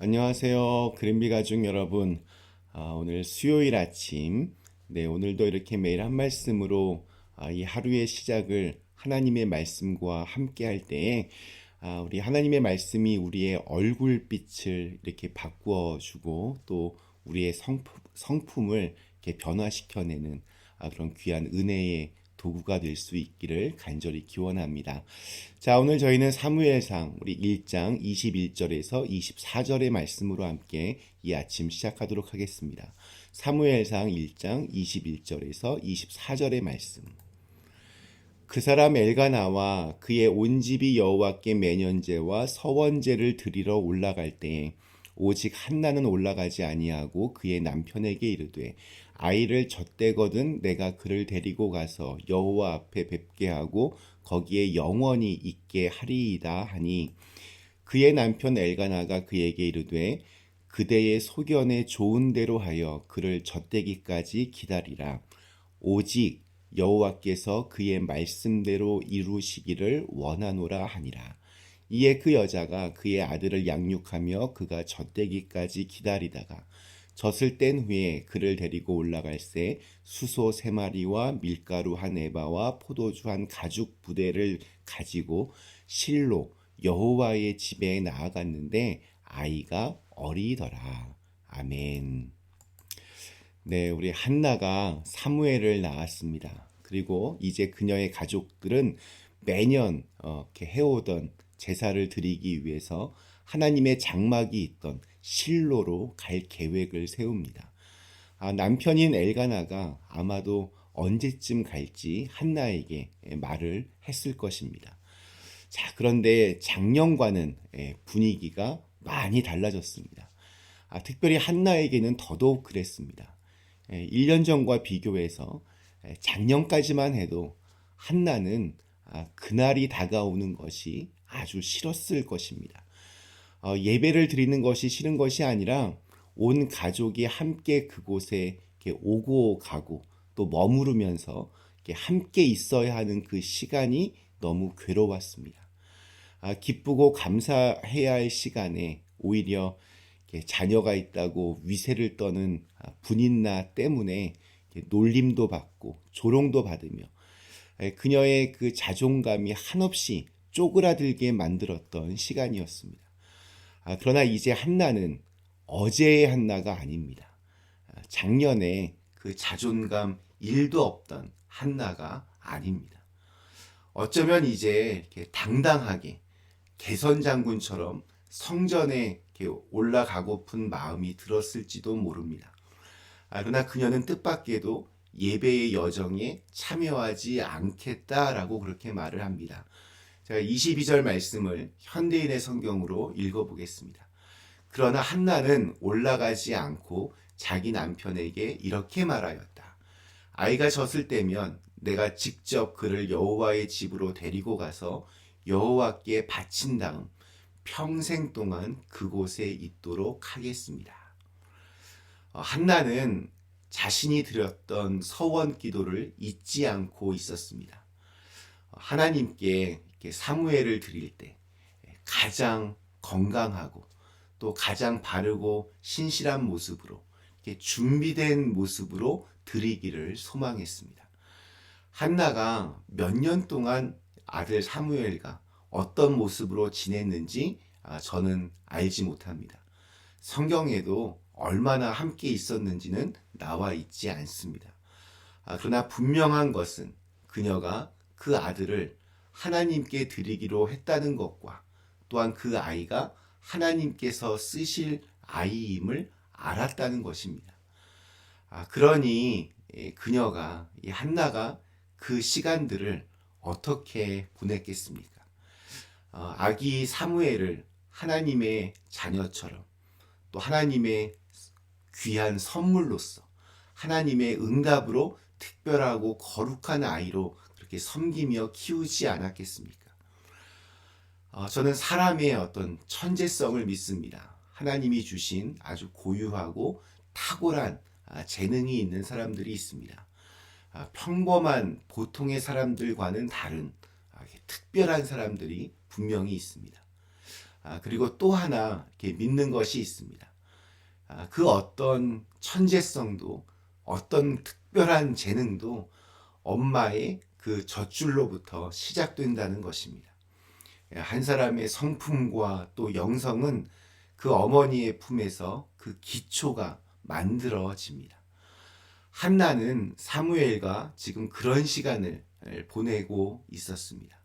안녕하세요. 그린비 가족 여러분. 오늘 수요일 아침, 오늘도 이렇게 매일 한 말씀으로 이 하루의 시작을 하나님의 말씀과 함께 할 때에 우리 하나님의 말씀이 우리의 얼굴빛을 이렇게 바꾸어 주고 또 우리의 성품을 이렇게 변화시켜내는 그런 귀한 은혜의 도구가 될 수 있기를 간절히 기원합니다. 자, 오늘 저희는 사무엘상 우리 1장 21절에서 24절의 말씀으로 함께 이 아침 시작하도록 하겠습니다. 사무엘상 1장 21절에서 24절의 말씀. 그 사람 엘가나와 그의 온 집이 여호와께 매년제와 서원제를 드리러 올라갈 때에 오직 한나는 올라가지 아니하고 그의 남편에게 이르되 아이를 젖대거든 내가 그를 데리고 가서 여호와 앞에 뵙게 하고 거기에 영원히 있게 하리이다 하니 그의 남편 엘가나가 그에게 이르되 그대의 소견에 좋은 대로 하여 그를 젖대기까지 기다리라. 오직 여호와께서 그의 말씀대로 이루시기를 원하노라 하니라. 이에 그 여자가 그의 아들을 양육하며 그가 젖대기까지 기다리다가 젖을 뗀 후에 그를 데리고 올라갈새 수소 3마리와 밀가루 1에바와 포도주 1가죽 부대를 가지고 실로 여호와의 집에 나아갔는데 아이가 어리더라. 아멘. 네, 우리 한나가 사무엘을 낳았습니다. 그리고 이제 그녀의 가족들은 매년 이렇게 해오던 제사를 드리기 위해서 하나님의 장막이 있던 실로로 갈 계획을 세웁니다. 남편인 엘가나가 아마도 언제쯤 갈지 한나에게 말을 했을 것입니다. 자, 그런데 작년과는 분위기가 많이 달라졌습니다. 특별히 한나에게는 더더욱 그랬습니다. 1년 전과 비교해서 작년까지만 해도 한나는 그날이 다가오는 것이 아주 싫었을 것입니다. 예배를 드리는 것이 싫은 것이 아니라 온 가족이 함께 그곳에 이렇게 오고 가고 또 머무르면서 이렇게 함께 있어야 하는 그 시간이 너무 괴로웠습니다. 기쁘고 감사해야 할 시간에 오히려 자녀가 있다고 위세를 떠는 분인나 때문에 놀림도 받고 조롱도 받으며 그녀의 그 자존감이 한없이 쪼그라들게 만들었던 시간이었습니다. 그러나 이제 한나는 어제의 한나가 아닙니다. 작년에 그 자존감 1도 없던 한나가 아닙니다. 어쩌면 이제 이렇게 당당하게 개선 장군처럼 성전에 이렇게 올라가고픈 마음이 들었을지도 모릅니다. 그러나 그녀는 뜻밖에도 예배의 여정에 참여하지 않겠다라고 그렇게 말을 합니다. 제가 22절 말씀을 현대인의 성경으로 읽어보겠습니다. 그러나 한나는 올라가지 않고 자기 남편에게 이렇게 말하였다. 아이가 젖을 때면 내가 직접 그를 여호와의 집으로 데리고 가서 여호와께 바친 다음 평생 동안 그곳에 있도록 하겠습니다. 한나는 자신이 드렸던 서원 기도를 잊지 않고 있었습니다. 하나님께 사무엘을 드릴 때 가장 건강하고 또 가장 바르고 신실한 모습으로 준비된 모습으로 드리기를 소망했습니다. 한나가 몇 년 동안 아들 사무엘과 어떤 모습으로 지냈는지 저는 알지 못합니다. 성경에도 얼마나 함께 있었는지는 나와 있지 않습니다. 그러나 분명한 것은 그녀가 그 아들을 하나님께 드리기로 했다는 것과 또한 그 아이가 하나님께서 쓰실 아이임을 알았다는 것입니다. 그러니 그녀가 이 한나가 그 시간들을 어떻게 보냈겠습니까? 아기 사무엘을 하나님의 자녀처럼 또 하나님의 귀한 선물로서 하나님의 응답으로 특별하고 거룩한 아이로 그렇게 섬기며 키우지 않았겠습니까? 저는 사람의 어떤 천재성을 믿습니다. 하나님이 주신 아주 고유하고 탁월한 재능이 있는 사람들이 있습니다. 평범한 보통의 사람들과는 다른 특별한 사람들이 분명히 있습니다. 그리고 또 하나 이렇게 믿는 것이 있습니다. 그 어떤 천재성도 어떤 특별한 재능도 엄마의 그 젖줄로부터 시작된다는 것입니다. 한 사람의 성품과 또 영성은 그 어머니의 품에서 그 기초가 만들어집니다. 한나는 사무엘과 지금 그런 시간을 보내고 있었습니다.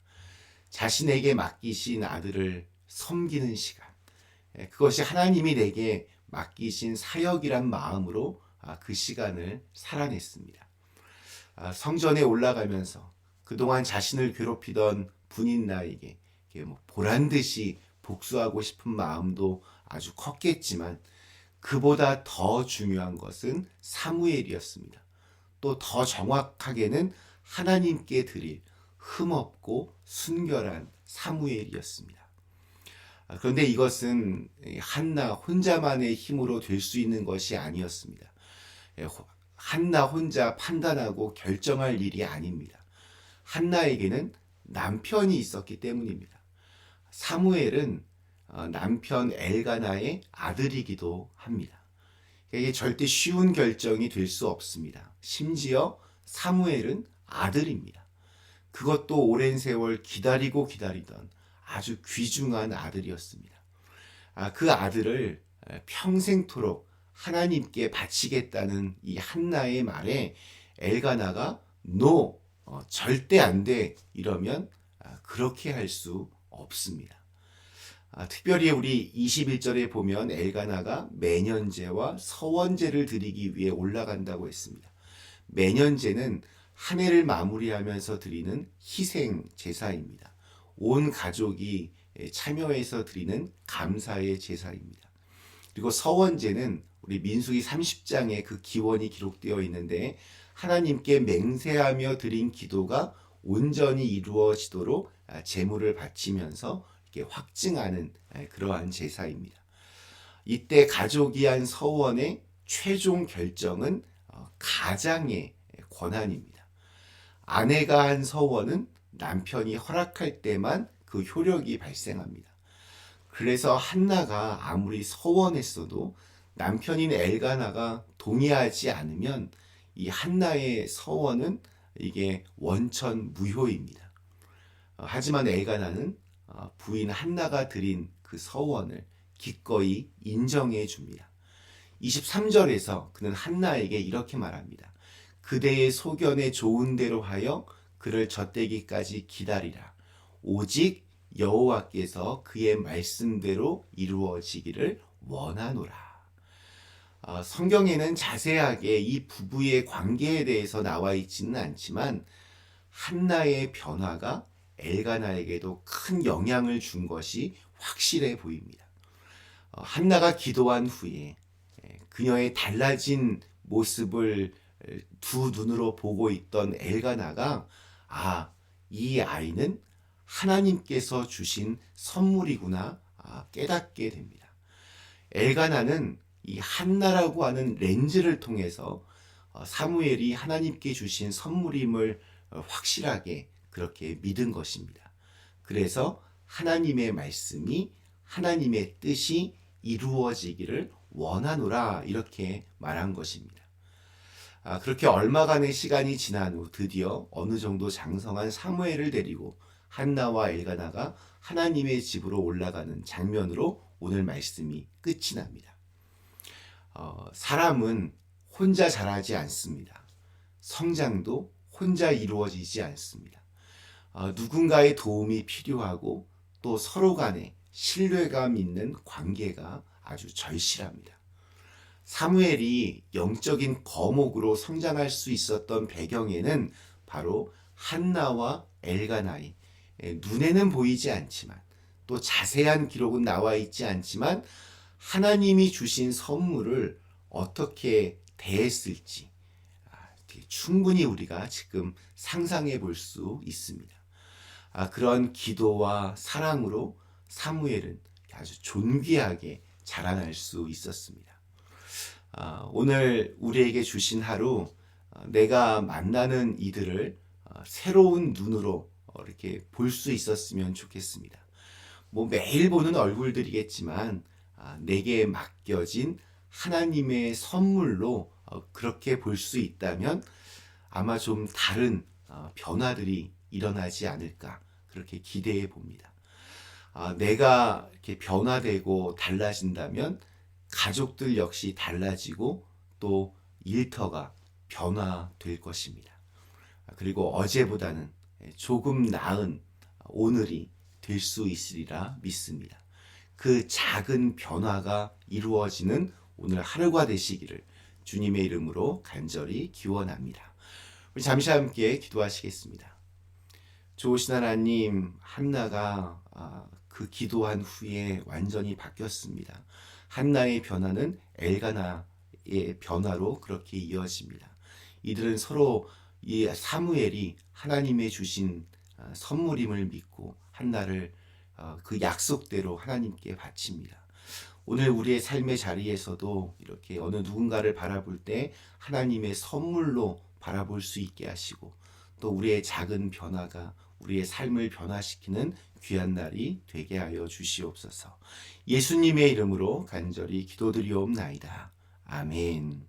자신에게 맡기신 아들을 섬기는 시간, 그것이 하나님이 내게 맡기신 사역이란 마음으로 그 시간을 살아냈습니다. 성전에 올라가면서 그동안 자신을 괴롭히던 분인나에게 보란듯이 복수하고 싶은 마음도 아주 컸겠지만 그보다 더 중요한 것은 사무엘이었습니다. 또 더 정확하게는 하나님께 드릴 흠없고 순결한 사무엘이었습니다. 그런데 이것은 한나 혼자만의 힘으로 될 수 있는 것이 아니었습니다. 한나 혼자 판단하고 결정할 일이 아닙니다. 한나에게는 남편이 있었기 때문입니다. 사무엘은 남편 엘가나의 아들이기도 합니다. 이게 절대 쉬운 결정이 될 수 없습니다. 심지어 사무엘은 아들입니다. 그것도 오랜 세월 기다리던 아주 귀중한 아들이었습니다. 그 아들을 평생토록 하나님께 바치겠다는 이 한나의 말에 엘가나가 no, 절대 안 돼 이러면 그렇게 할 수 없습니다. 특별히 우리 21절에 보면 엘가나가 매년제와 서원제를 드리기 위해 올라간다고 했습니다. 매년제는 한 해를 마무리하면서 드리는 희생 제사입니다. 온 가족이 참여해서 드리는 감사의 제사입니다. 그리고 서원제는 우리 민수기 30장에 그 기원이 기록되어 있는데 하나님께 맹세하며 드린 기도가 온전히 이루어지도록 제물을 바치면서 이렇게 확증하는 그러한 제사입니다. 이때 가족이 한 서원의 최종 결정은 가장의 권한입니다. 아내가 한 서원은 남편이 허락할 때만 그 효력이 발생합니다. 그래서 한나가 아무리 서원했어도 남편인 엘가나가 동의하지 않으면 이 한나의 서원은 이게 원천 무효입니다. 하지만 엘가나는 부인 한나가 드린 그 서원을 기꺼이 인정해 줍니다. 23절에서 그는 한나에게 이렇게 말합니다. 그대의 소견에 좋은 대로 하여 그를 젖대기까지 기다리라. 오직 여호와께서 그의 말씀대로 이루어지기를 원하노라. 성경에는 자세하게 이 부부의 관계에 대해서 나와 있지는 않지만 한나의 변화가 엘가나에게도 큰 영향을 준 것이 확실해 보입니다. 한나가 기도한 후에 그녀의 달라진 모습을 두 눈으로 보고 있던 엘가나가 이 아이는 하나님께서 주신 선물이구나 깨닫게 됩니다. 엘가나는 이 한나라고 하는 렌즈를 통해서 사무엘이 하나님께 주신 선물임을 확실하게 그렇게 믿은 것입니다. 그래서 하나님의 말씀이 하나님의 뜻이 이루어지기를 원하노라 이렇게 말한 것입니다. 그렇게 얼마간의 시간이 지난 후 드디어 어느 정도 장성한 사무엘을 데리고 한나와 엘가나가 하나님의 집으로 올라가는 장면으로 오늘 말씀이 끝이 납니다. 사람은 혼자 자라지 않습니다. 성장도 혼자 이루어지지 않습니다. 누군가의 도움이 필요하고 또 서로 간에 신뢰감 있는 관계가 아주 절실합니다. 사무엘이 영적인 거목으로 성장할 수 있었던 배경에는 바로 한나와 엘가나의 눈에는 보이지 않지만 또 자세한 기록은 나와 있지 않지만 하나님이 주신 선물을 어떻게 대했을지 충분히 우리가 지금 상상해 볼 수 있습니다. 그런 기도와 사랑으로 사무엘은 아주 존귀하게 자라날 수 있었습니다. 오늘 우리에게 주신 하루 내가 만나는 이들을 새로운 눈으로 이렇게 볼 수 있었으면 좋겠습니다. 뭐 매일 보는 얼굴들이겠지만 내게 맡겨진 하나님의 선물로 그렇게 볼 수 있다면 아마 좀 다른 변화들이 일어나지 않을까 그렇게 기대해 봅니다. 내가 이렇게 변화되고 달라진다면 가족들 역시 달라지고 또 일터가 변화될 것입니다. 그리고 어제보다는 조금 나은 오늘이 될 수 있으리라 믿습니다. 그 작은 변화가 이루어지는 오늘 하루가 되시기를 주님의 이름으로 간절히 기원합니다. 우리 잠시 함께 기도하시겠습니다. 좋으신 하나님, 한나가 그 기도한 후에 완전히 바뀌었습니다. 한나의 변화는 엘가나의 변화로 그렇게 이어집니다. 이들은 서로 이 사무엘이 하나님의 주신 선물임을 믿고 한나를 그 약속대로 하나님께 바칩니다. 오늘 우리의 삶의 자리에서도 이렇게 어느 누군가를 바라볼 때 하나님의 선물로 바라볼 수 있게 하시고 또 우리의 작은 변화가 우리의 삶을 변화시키는 귀한 날이 되게 하여 주시옵소서. 예수님의 이름으로 간절히 기도드리옵나이다. 아멘.